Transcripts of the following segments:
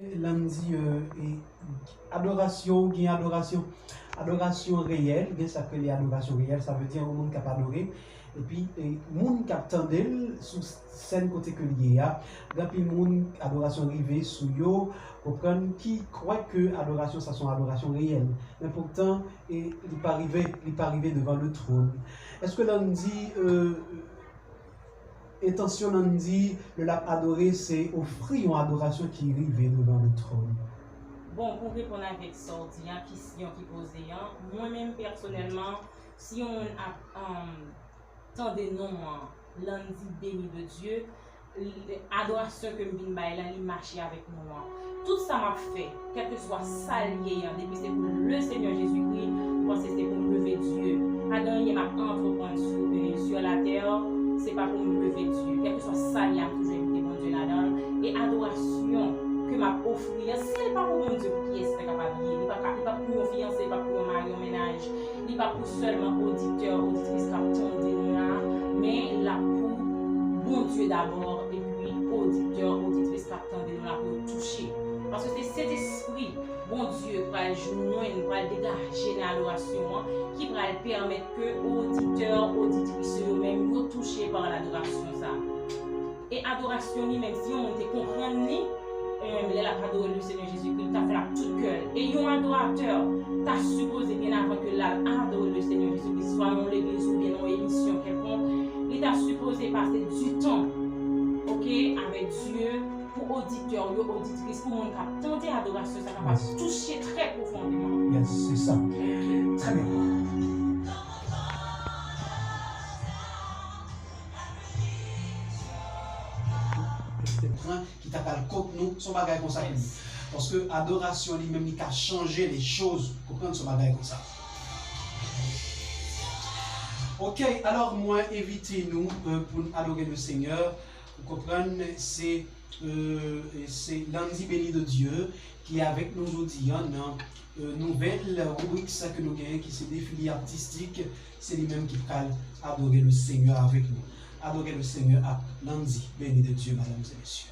Lundi, adoration, adoration réelle, bien ça s'appelle adoration réelle, ça veut dire au monde qui a adoré. Et puis, monde qui attendait sous scène côté que lié a, puis monde adoration rivée sous yo, comprendre qui croit que adoration ça sont adoration réelle. Mais pourtant, il pas arrivé devant le trône. Est-ce que lundi intention on dit le lap adoré c'est offrir une adoration qui arrive devant le trône. Bon, pour répondre avec ça, il y a une question qui posée. Moi-même, personnellement, si on a tant de noms, lundi béni de Dieu, l'adoration que je viens là, il marche avec moi. Tout ça m'a fait, quel que soit ça lié, depuis c'est pour le Seigneur Jésus-Christ, moi c'est pour me lever Dieu. Adam, il m'a entreprendre sur la terre, c'est pas pour me lever Dieu. Quel que soit ça, il y a toujours été mon Dieu là-dedans. Et adoration que m'a offrir, c'est pas pour mon Dieu qui est capable de il pas pour un fiancé, pas pour un mari, un ménage, il pas pour seulement auditeur, auditrice qui attendent là, mais là pour bon Dieu d'abord et puis auditeur, auditrice qui attendent là pour toucher. Parce que c'est cet esprit, bon Dieu, qui va joindre, va dégager dans l'adoration, qui va permettre que auditeurs, auditrices eux-mêmes soient touchés par l'adoration. Et adoration, même si on te comprend, il a adoré le Seigneur Jésus-Christ, tu as fait la toute cœur. Et un adorateur, tu as supposé bien avant que l'âme adore le Seigneur Jésus-Christ, soit dans l'église ou bien dans l'émission quelconque, il t'a supposé passer du temps, ok, avec Dieu, pour auditeurs, auditrices, pour mon cap. Tenter adoration, ça va toucher très profondément. Yes, c'est ça. Très bien. Qui t'appelle contre nous, son bagage comme ça. Parce que adoration lui-même, il a changé les choses pour prendre son bagage comme ça. Ok, alors moi, évitez-nous pour adorer le Seigneur. Vous comprenez, c'est lundi béni de Dieu qui est avec nous aujourd'hui. Nouvelle rubrique que nous gagnons, qui c'est défilé artistique, c'est lui-même qui va adorer le Seigneur avec nous. Adorer le Seigneur à lundi béni de Dieu, mesdames et messieurs.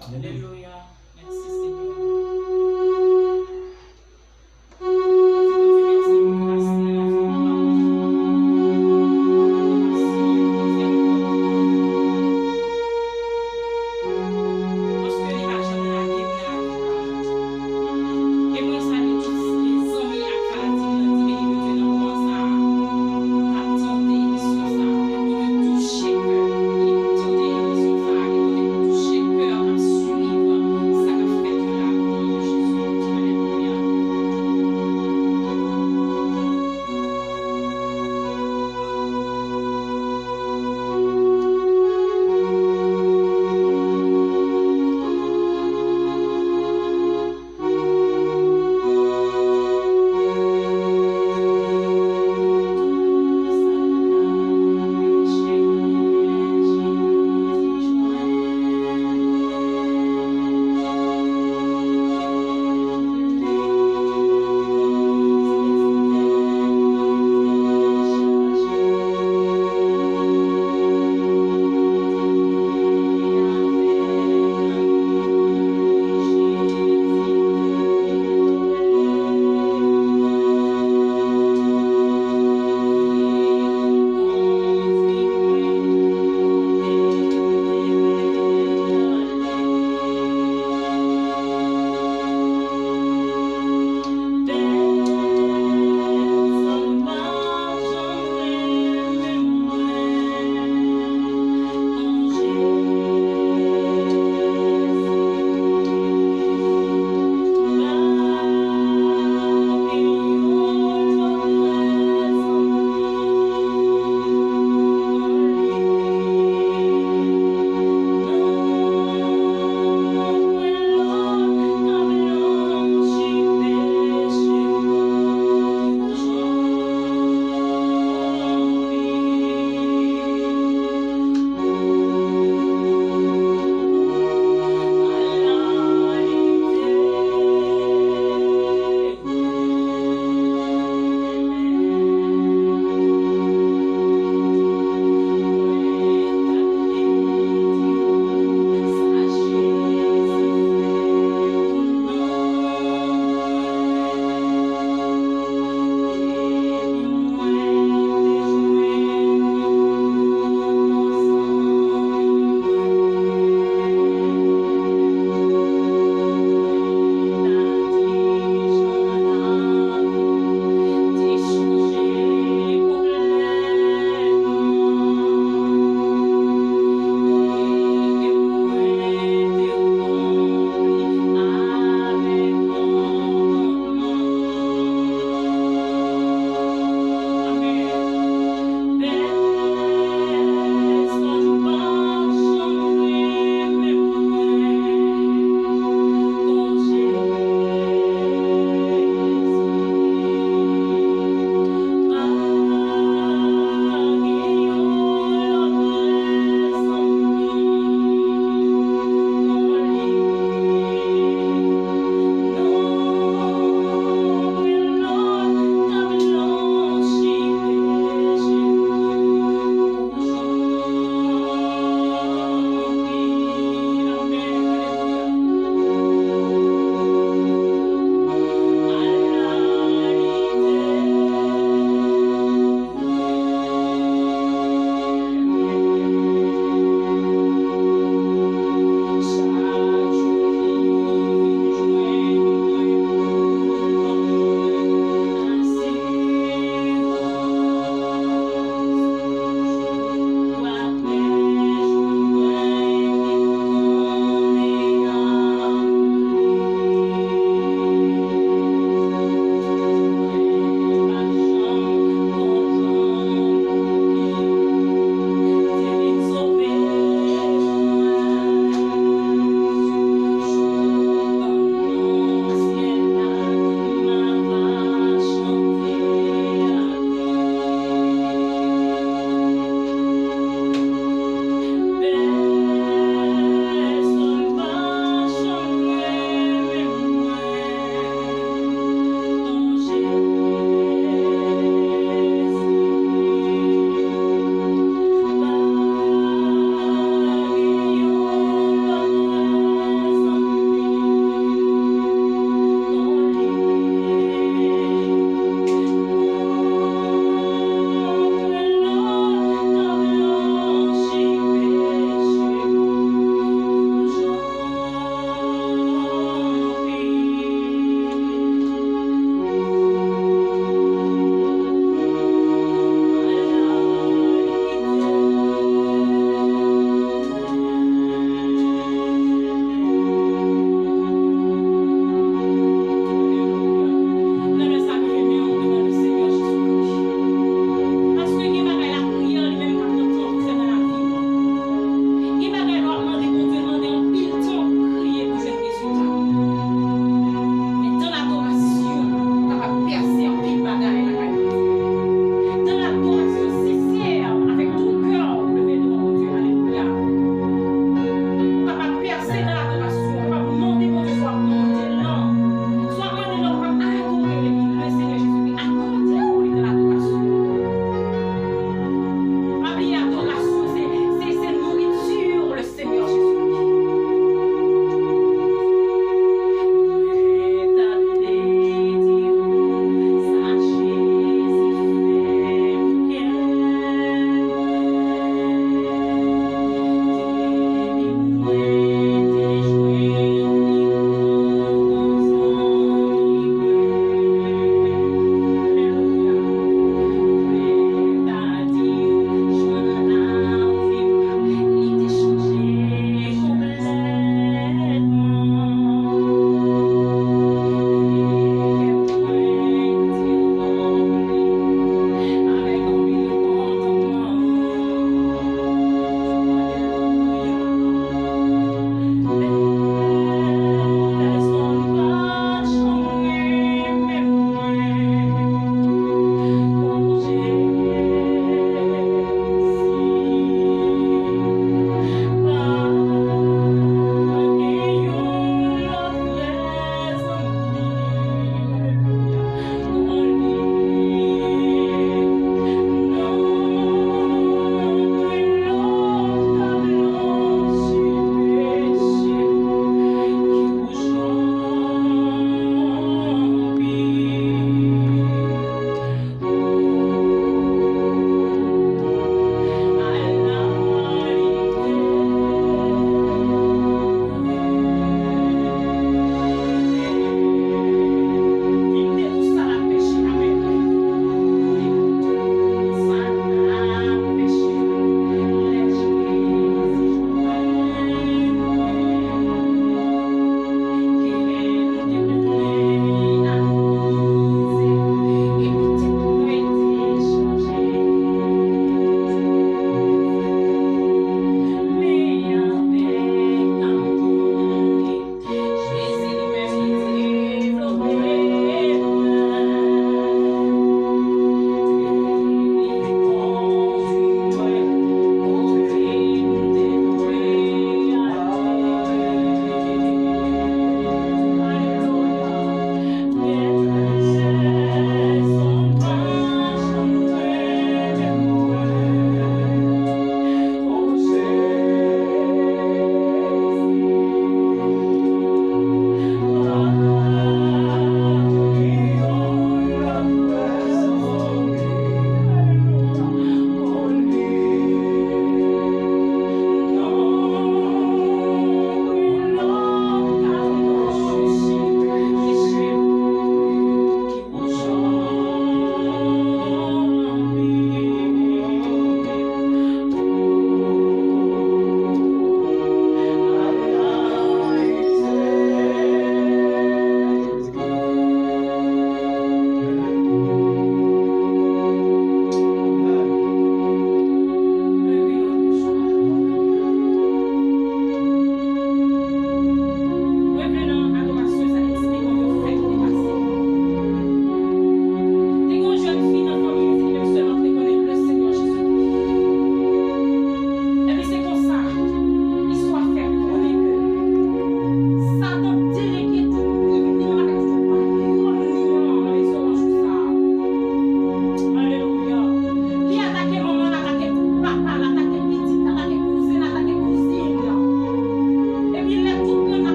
Alléluia. Merci Seigneur.